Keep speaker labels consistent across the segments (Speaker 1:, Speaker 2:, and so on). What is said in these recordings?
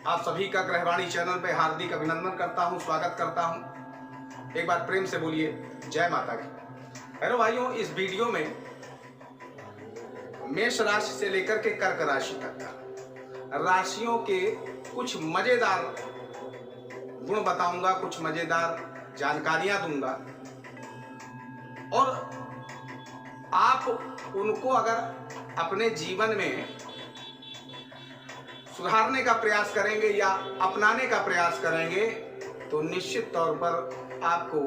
Speaker 1: आप सभी का ग्रहवाणी चैनल पे हार्दिक अभिनंदन करता हूं, स्वागत करता हूं। एक बार प्रेम से बोलिए जय माता की। हेलो भाइयों, इस वीडियो में मेष राशि से लेकर के कर्क राशि तक का राशियों के कुछ मजेदार गुण बताऊंगा, कुछ मजेदार जानकारियां दूंगा और आप उनको अगर अपने जीवन में सुधारने का प्रयास करेंगे या अपनाने का प्रयास करेंगे तो निश्चित तौर पर आपको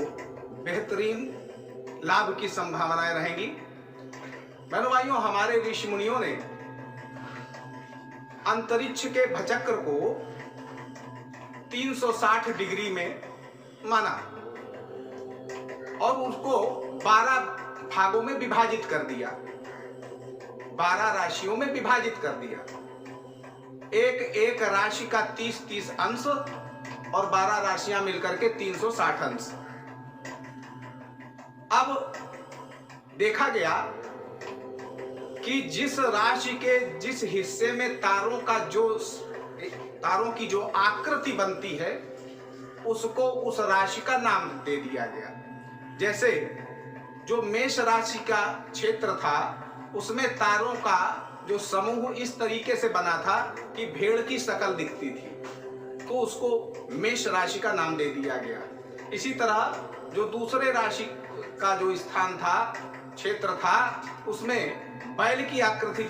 Speaker 1: बेहतरीन लाभ की संभावनाएं रहेंगी। बहनों भाइयों, हमारे ऋषि मुनियों ने अंतरिक्ष के भचक्र को 360 डिग्री में माना और उसको 12 भागों में विभाजित कर दिया, 12 राशियों में विभाजित कर दिया। एक राशि का 30 अंश और 12 राशियां मिलकर के 360 अंश। अब देखा गया कि जिस राशि के जिस हिस्से में तारों की जो आकृति बनती है उसको उस राशि का नाम दे दिया गया। जैसे जो मेष राशि का क्षेत्र था उसमें तारों का जो समूह इस तरीके से बना था कि भेड़ की शक्ल दिखती थी, तो उसको मेष राशि का नाम दे दिया गया। इसी तरह जो दूसरे राशि का जो स्थान था, क्षेत्र था, उसमें बैल की आकृति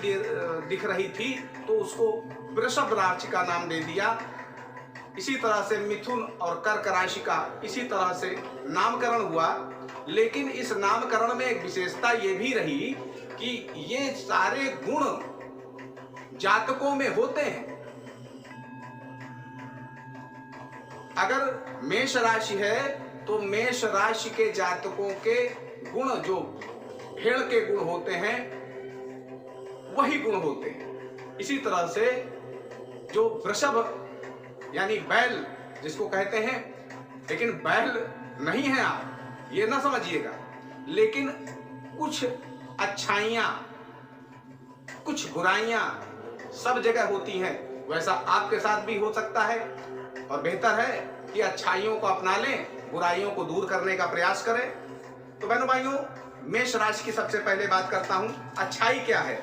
Speaker 1: दिख रही थी तो उसको वृषभ राशि का नाम दे दिया। इसी तरह से मिथुन और कर्क राशि का इसी तरह से नामकरण हुआ। लेकिन इस नामकरण में एक विशेषता ये भी रही कि ये सारे गुण जातकों में होते हैं। अगर मेष राशि है तो मेष राशि के जातकों के गुण जो भेड़ के गुण होते हैं वही गुण होते हैं। इसी तरह से जो वृषभ यानी बैल जिसको कहते हैं, लेकिन बैल नहीं है आप ये ना समझिएगा, लेकिन कुछ अच्छाइयां कुछ बुराइयां सब जगह होती हैं। वैसा आपके साथ भी हो सकता है और बेहतर है कि अच्छाइयों को अपना लें, बुराइयों को दूर करने का प्रयास करें। तो बहनों भाइयों, मेष राशि की सबसे पहले बात करता हूं, अच्छाई क्या है।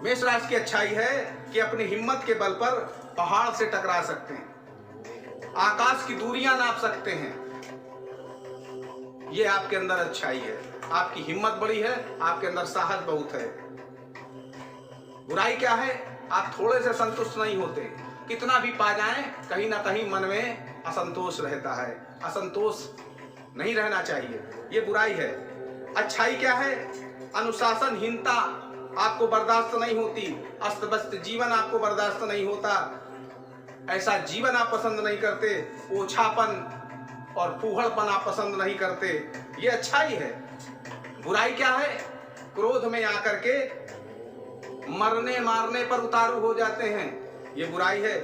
Speaker 1: मेष राशि की अच्छाई है कि अपनी हिम्मत के बल पर पहाड़ से टकरा सकते हैं, आकाश की दूरियां नाप सकते हैं। ये आपके अंदर अच्छाई है, आपकी हिम्मत बड़ी है, आपके अंदर साहस बहुत है। बुराई क्या है, आप थोड़े से संतुष्ट नहीं होते, कितना भी पा जाएं कहीं ना कहीं मन में असंतोष रहता है। असंतोष नहीं रहना चाहिए, ये बुराई है। अच्छाई क्या है, अनुशासनहीनता आपको बर्दाश्त नहीं होती, अस्त व्यस्त जीवन आपको बर्दाश्त नहीं होता, ऐसा जीवन आप पसंद नहीं करते, ओछापन और फूहड़पन आप पसंद नहीं करते, ये अच्छाई है। बुराई क्या है, क्रोध में आकर के मरने मारने पर उतारू हो जाते हैं, ये बुराई है।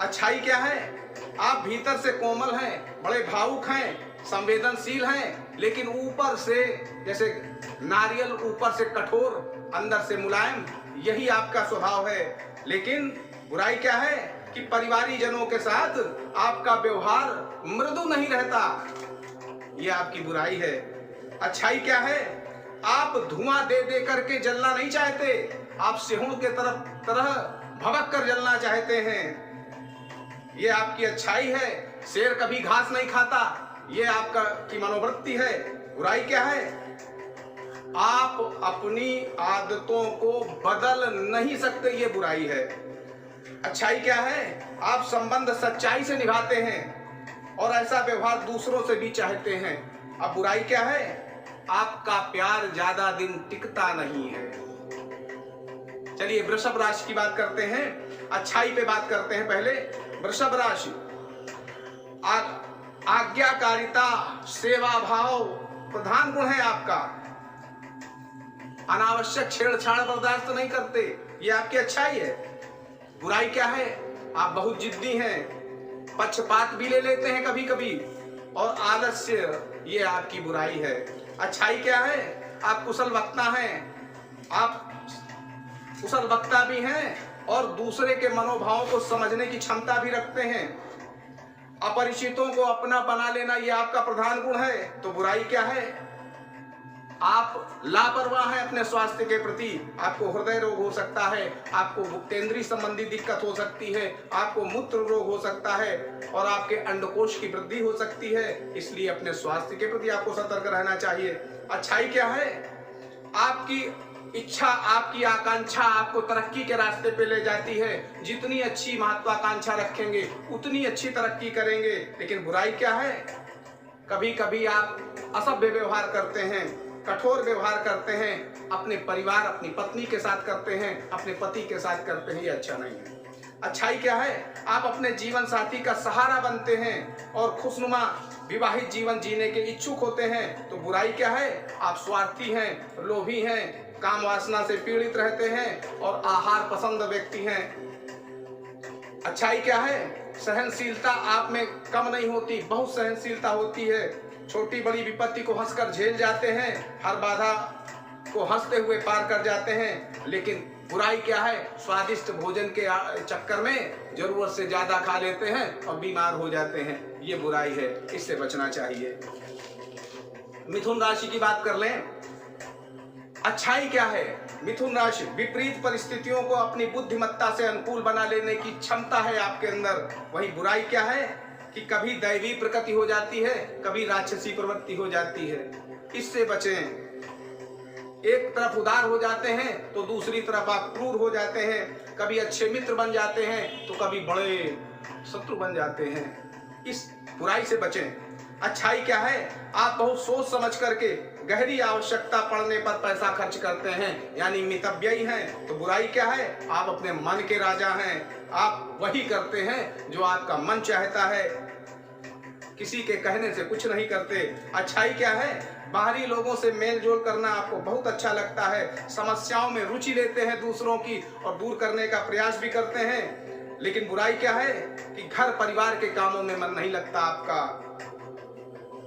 Speaker 1: अच्छाई क्या है, आप भीतर से कोमल हैं, बड़े भावुक हैं, संवेदनशील हैं, लेकिन ऊपर से जैसे नारियल ऊपर से कठोर अंदर से मुलायम, यही आपका स्वभाव है। लेकिन बुराई क्या है कि परिवारी जनों के साथ आपका व्यवहार मृदु नहीं रहता, यह आपकी बुराई है। अच्छाई क्या है, आप धुआं दे दे करके जलना नहीं चाहते, आप सिंह के तरह भभक कर जलना चाहते हैं, ये आपकी अच्छाई है। शेर कभी घास नहीं खाता, ये आपका की मनोवृत्ति है। बुराई क्या है, आप अपनी आदतों को बदल नहीं सकते, ये बुराई है। अच्छाई क्या है, आप संबंध सच्चाई से निभाते हैं और ऐसा व्यवहार दूसरों से भी चाहते हैं। अब बुराई क्या है, आपका प्यार ज्यादा दिन टिकता नहीं है। चलिए वृषभ राशि की बात करते हैं, अच्छाई पे बात करते हैं। पहले वृषभ राशि, आज्ञाकारिता, सेवा भाव प्रधान गुण है आपका। अनावश्यक छेड़छाड़ बर्दाश्त नहीं करते, ये आपकी अच्छाई है। बुराई क्या है, आप बहुत जिद्दी हैं, पक्षपात भी ले लेते हैं कभी कभी, और आलस्य, ये आपकी बुराई है। अच्छाई क्या है, आप कुशल वक्ता हैं, आप कुशल वक्ता भी हैं और दूसरे के मनोभावों को समझने की क्षमता भी रखते हैं। अपरिचितों को अपना बना लेना ये आपका प्रधान गुण है। तो बुराई क्या है? आप लापरवाह हैं अपने स्वास्थ्य के प्रति। आपको हृदय रोग हो सकता है, आपको गुप्तेंद्रीय संबंधी दिक्कत हो सकती है, आपको मूत्र रोग हो सकता है और आपके अंडकोश की वृद्धि हो सकती है। इसलिए अपने स्वास्थ्य के प्रति आपको सतर्क रहना चाहिए। अच्छाई क्या है? आपकी इच्छा, आपकी आकांक्षा आपको तरक्की के रास्ते पे ले जाती है। जितनी अच्छी महत्वाकांक्षा रखेंगे उतनी अच्छी तरक्की करेंगे। लेकिन बुराई क्या है? कभी कभी आप असभ्य व्यवहार करते हैं, कठोर व्यवहार करते हैं, अपने परिवार, अपनी पत्नी के साथ करते हैं, अपने पति के साथ करते हैं। ये अच्छा नहीं है। अच्छाई क्या है? आप अपने जीवन साथी का सहारा बनते हैं और खुशनुमा विवाहित जीवन जीने के इच्छुक होते हैं। तो बुराई क्या है? आप स्वार्थी हैं, लोभी हैं, काम वासना से पीड़ित रहते हैं और आहार पसंद व्यक्ति हैं। अच्छाई क्या है? सहनशीलता आप में कम नहीं होती, बहुत सहनशीलता होती है। छोटी बड़ी विपत्ति को हंसकर झेल जाते हैं, हर बाधा को हंसते हुए पार कर जाते हैं। लेकिन बुराई क्या है? स्वादिष्ट भोजन के चक्कर में जरूरत से ज्यादा खा लेते हैं और बीमार हो जाते हैं। ये बुराई है, इससे बचना चाहिए। मिथुन राशि की बात कर लें। अच्छाई क्या है? मिथुन राशि, विपरीत परिस्थितियों को अपनी बुद्धिमत्ता से अनुकूल बना लेने की क्षमता है आपके अंदर। वही बुराई क्या है कि कभी दैवी प्रकृति हो जाती है, कभी राक्षसी प्रवृत्ति हो जाती है। इससे बचें। एक तरफ उदार हो जाते हैं तो दूसरी तरफ आप क्रूर हो जाते हैं। कभी अच्छे मित्र बन जाते हैं तो कभी बड़े शत्रु बन जाते हैं। इस बुराई से बचें। अच्छाई क्या है? आप बहुत सोच समझ करके गहरी आवश्यकता पड़ने पर पैसा खर्च करते हैं, यानी मितव्ययी हैं। तो बुराई क्या है? आप अपने मन के राजा हैं। आप वही करते हैं जो आपका मन चाहता है, किसी के कहने से कुछ नहीं करते। अच्छाई क्या है? बाहरी लोगों से मेल जोल करना आपको बहुत अच्छा लगता है। समस्याओं में रुचि लेते हैं दूसरों की और दूर करने का प्रयास भी करते हैं। लेकिन बुराई क्या है कि घर परिवार के कामों में मन नहीं लगता आपका।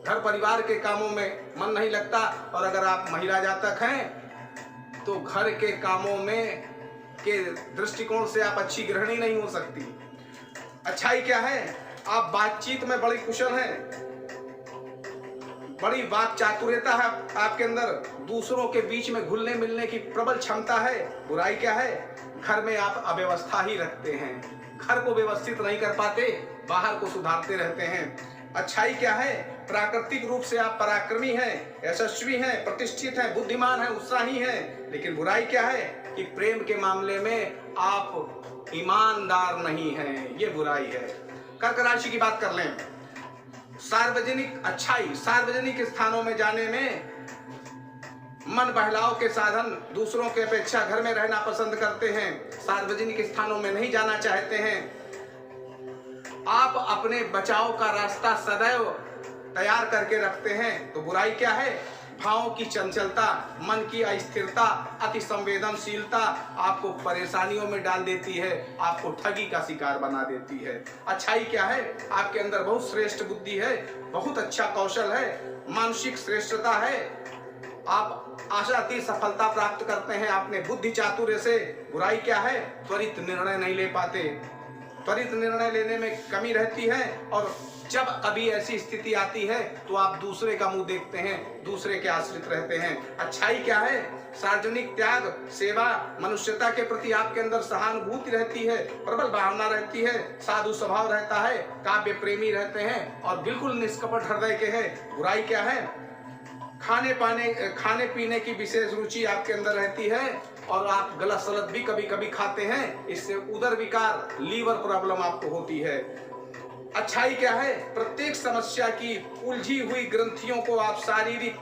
Speaker 1: घर परिवार के कामों में मन नहीं लगता। और अगर आप महिला जातक हैं तो घर के कामों में के दृष्टिकोण से आप अच्छी गृहिणी नहीं हो सकती। अच्छाई क्या है? आप बातचीत में बड़ी कुशल हैं, बड़ी वाक चातुर्यता है आपके अंदर, दूसरों के बीच में घुलने मिलने की प्रबल क्षमता है। बुराई क्या है? घर में आप अव्यवस्था ही रखते हैं, घर को व्यवस्थित नहीं कर पाते, बाहर को सुधारते रहते हैं। अच्छाई क्या है? प्राकृतिक रूप से आप पराक्रमी हैं, यशस्वी हैं, प्रतिष्ठित हैं, बुद्धिमान हैं, उत्साही हैं। लेकिन बुराई क्या है कि प्रेम के मामले में आप ईमानदार नहीं हैं। ये बुराई है। कर्क राशि की बात कर लें। सार्वजनिक अच्छाई, सार्वजनिक स्थानों में जाने में मन बहलाव के साधन, दूसरों के अपेक्षा घर में रहना पसंद करते हैं, सार्वजनिक स्थानों में नहीं जाना चाहते हैं। आप अपने बचाव का रास्ता सदैव तैयार करके रखते हैं। तो बुराई क्या है? भावों की चंचलता, मन की अस्थिरता, अति संवेदनशीलता आपको परेशानियों में डाल देती है, आपको ठगी का शिकार बना देती है। अच्छाई क्या है? आपके अंदर बहुत श्रेष्ठ बुद्धि है, बहुत अच्छा कौशल है, मानसिक श्रेष्ठता है, आप आशातीत सफलता प्राप्त करते हैं अपने बुद्धि चातुर्य से। बुराई क्या है? त्वरित निर्णय नहीं ले पाते, त्वरित निर्णय लेने में कमी रहती है और जब कभी ऐसी स्थिति आती है तो आप दूसरे का मुंह देखते हैं, दूसरे के आश्रित रहते हैं। अच्छाई क्या है? सार्वजनिक त्याग, सेवा, मनुष्यता के प्रति आपके अंदर सहानुभूति रहती है, प्रबल भावना रहती है, साधु स्वभाव रहता है, काव्य प्रेमी रहते हैं और बिल्कुल निष्कपट हृदय के हैं। बुराई क्या है? खाने पीने की विशेष रुचि आपके अंदर रहती है और आप गलत सलत भी कभी कभी खाते हैं, इससे उदर विकार, लीवर प्रॉब्लम आपको होती है। अच्छाई क्या है? प्रत्येक समस्या की उलझी हुई ग्रंथियों को आप शारीरिक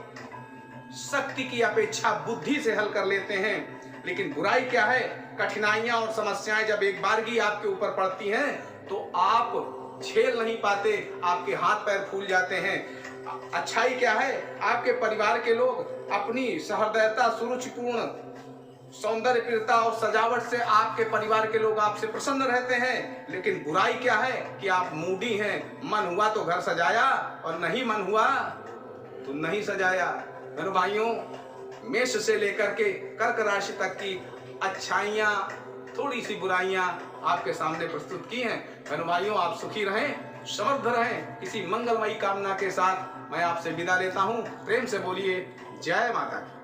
Speaker 1: शक्ति की अपेक्षा बुद्धि से हल कर लेते हैं। लेकिन बुराई क्या है? कठिनाइयां और समस्याएं जब एक बारगी आपके ऊपर पड़ती हैं तो आप झेल नहीं पाते, आपके हाथ पैर फूल जाते हैं। अच्छाई क्या है? आपके परिवार के लोग अपनी सहृदयता, सुरुचिपूर्ण सौंदर्य प्रियता और सजावट से आपके परिवार के लोग आपसे प्रसन्न रहते हैं। लेकिन बुराई क्या है कि आप मूडी हैं, मन हुआ तो घर सजाया और नहीं मन हुआ तो नहीं सजाया। मेरे भाइयों, मेष से लेकर के कर्क राशि तक की अच्छाइयां थोड़ी सी बुराइयां आपके सामने प्रस्तुत की हैं। बहनों भाइयों, आप सुखी रहें, समृद्ध रहें। इसी मंगलमयी कामना के साथ मैं आपसे विदा लेता हूं। प्रेम से बोलिए जय माता की।